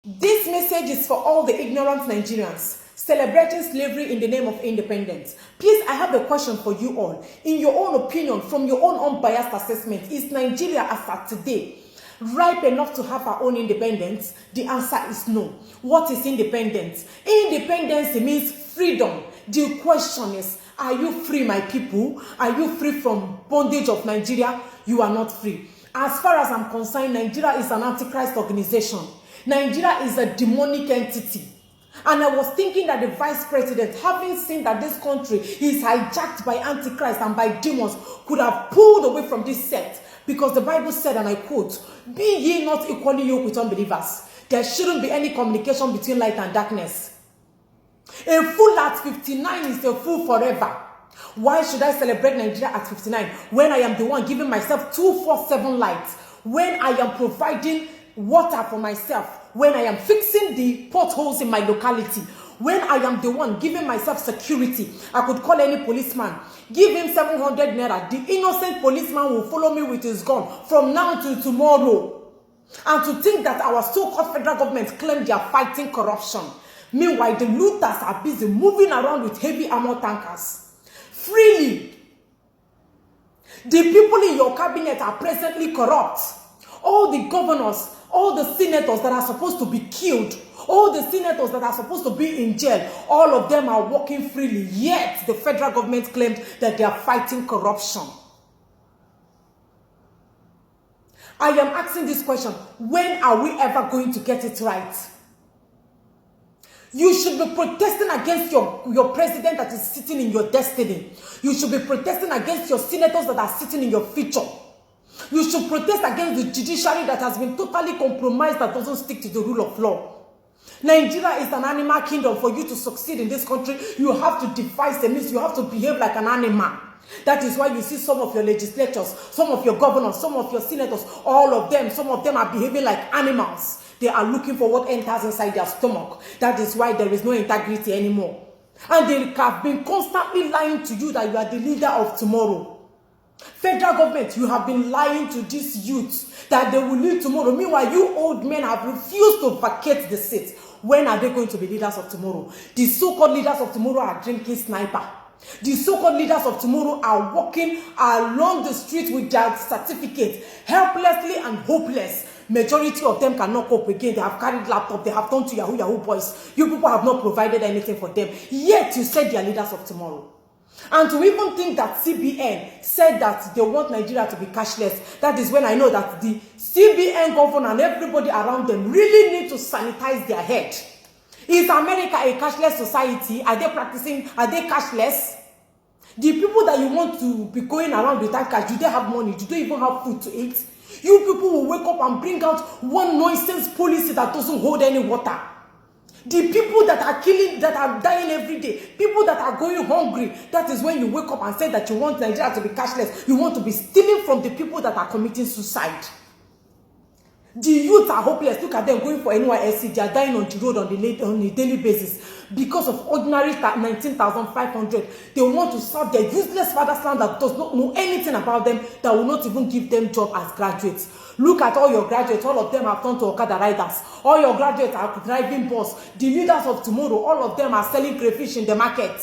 This message is for all the ignorant Nigerians celebrating slavery in the name of independence. Please, I have a question for you all. In your own opinion, from your own unbiased assessment, is Nigeria as at today ripe enough to have our own independence? The answer is no. What is independence? Independence means freedom. The question is, are you free, my people? Are you free from bondage of Nigeria? You are not free. As far as I'm concerned, Nigeria is an antichrist organization. Nigeria is a demonic entity. And I was thinking that the vice president, having seen that this country is hijacked by antichrist and by demons, could have pulled away from this sect. Because the Bible said, and I quote, "Be ye not equally yoked with unbelievers." There shouldn't be any communication between light and darkness. A fool at 59 is a fool forever. Why should I celebrate Nigeria at 59 when I am the one giving myself 247 lights, when I am providing water for myself, when I am fixing the potholes in my locality, when I am the one giving myself security? I could call any policeman, give him 700 naira. The innocent policeman will follow me with his gun from now to tomorrow. And to think that our so-called federal government claim they are fighting corruption. Meanwhile, the looters are busy moving around with heavy armor tankers freely. The people in your cabinet are presently corrupt. All the governors, all the senators that are supposed to be killed, all the senators that are supposed to be in jail, all of them are working freely. Yet the federal government claimed that they are fighting corruption. I am asking this question: when are we ever going to get it right? You should be protesting against your president that is sitting in your destiny. You should be protesting against your senators that are sitting in your future. You should protest against the judiciary that has been totally compromised, that doesn't stick to the rule of law. Nigeria is an animal kingdom. For you to succeed in this country, you have to devise a means. You have to behave like an animal. That is why you see some of your legislators, some of your governors, some of your senators, all of them, some of them are behaving like animals. They are looking for what enters inside their stomach. That is why there is no integrity anymore. And they have been constantly lying to you that you are the leader of tomorrow. Federal government, you have been lying to these youths that they will lead tomorrow. Meanwhile, you old men have refused to vacate the seat. When are they going to be leaders of tomorrow? The so-called leaders of tomorrow are drinking sniper. The so-called leaders of tomorrow are walking along the street with their certificate, helplessly and hopeless. Majority of them cannot cope again. They have carried laptop. They have turned to Yahoo boys. You people have not provided anything for them. Yet you said they are leaders of tomorrow. And to even think that CBN said that they want Nigeria to be cashless, that is when I know that the CBN governor and everybody around them really need to sanitize their head. Is America a cashless society? Are they cashless? The people that you want to be going around without cash, do they have money? Do they even have food to eat? You people will wake up and bring out one nonsense policy that doesn't hold any water. The people that are killing, that are dying every day, people that are going hungry, that is when you wake up and say that you want Nigeria to be cashless. You want to be stealing from the people that are committing suicide. The youth are hopeless. Look at them going for NYSC. They are dying on the road on a daily basis because of ordinary 19,500. They want to serve their useless father's land that does not know anything about them, that will not even give them job as graduates. Look at all your graduates. All of them have turned to Okada riders. All your graduates are driving bus. The leaders of tomorrow, all of them are selling crayfish in the market.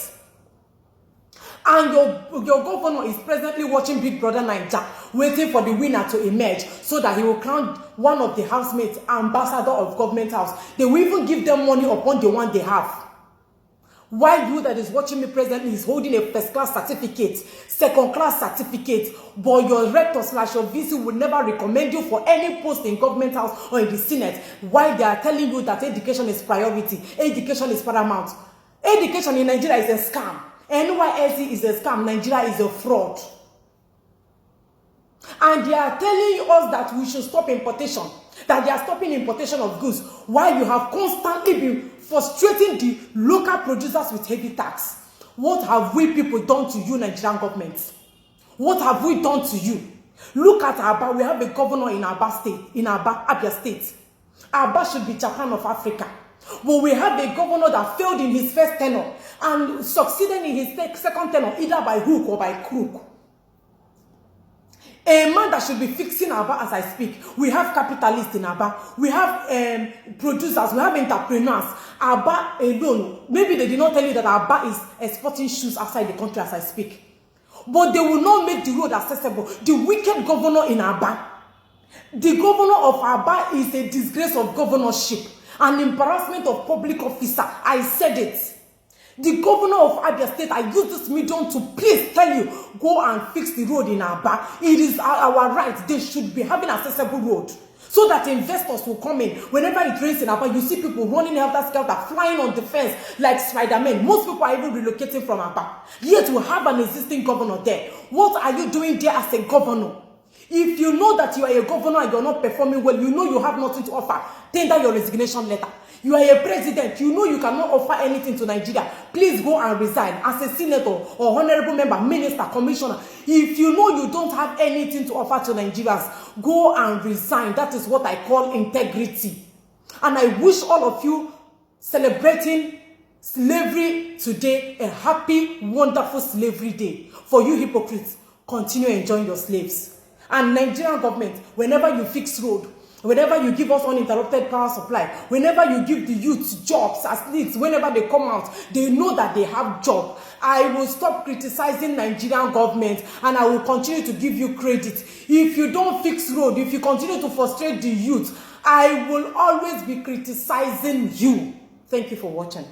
And your governor is presently watching Big Brother Naija, waiting for the winner to emerge so that he will crown one of the housemates ambassador of government house. They will even give them money upon the one they have. While you that is watching me presently is holding a first class certificate, second class certificate, but your rector / your VC will never recommend you for any post in government house or in the Senate. While they are telling you that education is priority, education is paramount. Education in Nigeria is a scam. NYSC is a scam. Nigeria is a fraud. And they are telling us that we should stop importation, that they are stopping importation of goods, while you have constantly been frustrating the local producers with heavy tax. What have we people done to you, Nigerian government? What have we done to you? Look at Aba. We have a governor in Aba State, in Abia State. Aba should be Japan of Africa. But we have a governor that failed in his first tenure and succeeded in his second tenure, either by hook or by crook. A man that should be fixing Aba as I speak. We have capitalists in Aba. We have producers. We have entrepreneurs. Aba alone. Maybe they did not tell you that Aba is exporting shoes outside the country as I speak. But they will not make the road accessible. The wicked governor in Aba. The governor of Aba is a disgrace of governorship. An embarrassment of public officer. I said it. The governor of Abia State, I use this medium to please tell you, go and fix the road in Aba. It is our right. They should be having accessible road. So that investors will come in. Whenever it rains in Aba, you see people running helter-skelter, flying on the fence like Spider-Man. Most people are even relocating from Aba. Yet we have an existing governor there. What are you doing there as a governor? If you know that you are a governor and you're not performing well, you know you have nothing to offer, tender your resignation letter. You are a president, you know you cannot offer anything to Nigeria. Please go and resign as a senator or honorable member, minister, commissioner. If you know you don't have anything to offer to Nigerians, go and resign. That is what I call integrity. And I wish all of you celebrating slavery today a happy, wonderful slavery day. For you hypocrites, continue enjoying your slaves. And Nigerian government, whenever you fix road, whenever you give us uninterrupted power supply, whenever you give the youth jobs, at least whenever they come out, they know that they have job. I will stop criticizing Nigerian government and I will continue to give you credit. If you don't fix road, if you continue to frustrate the youth, I will always be criticizing you. Thank you for watching.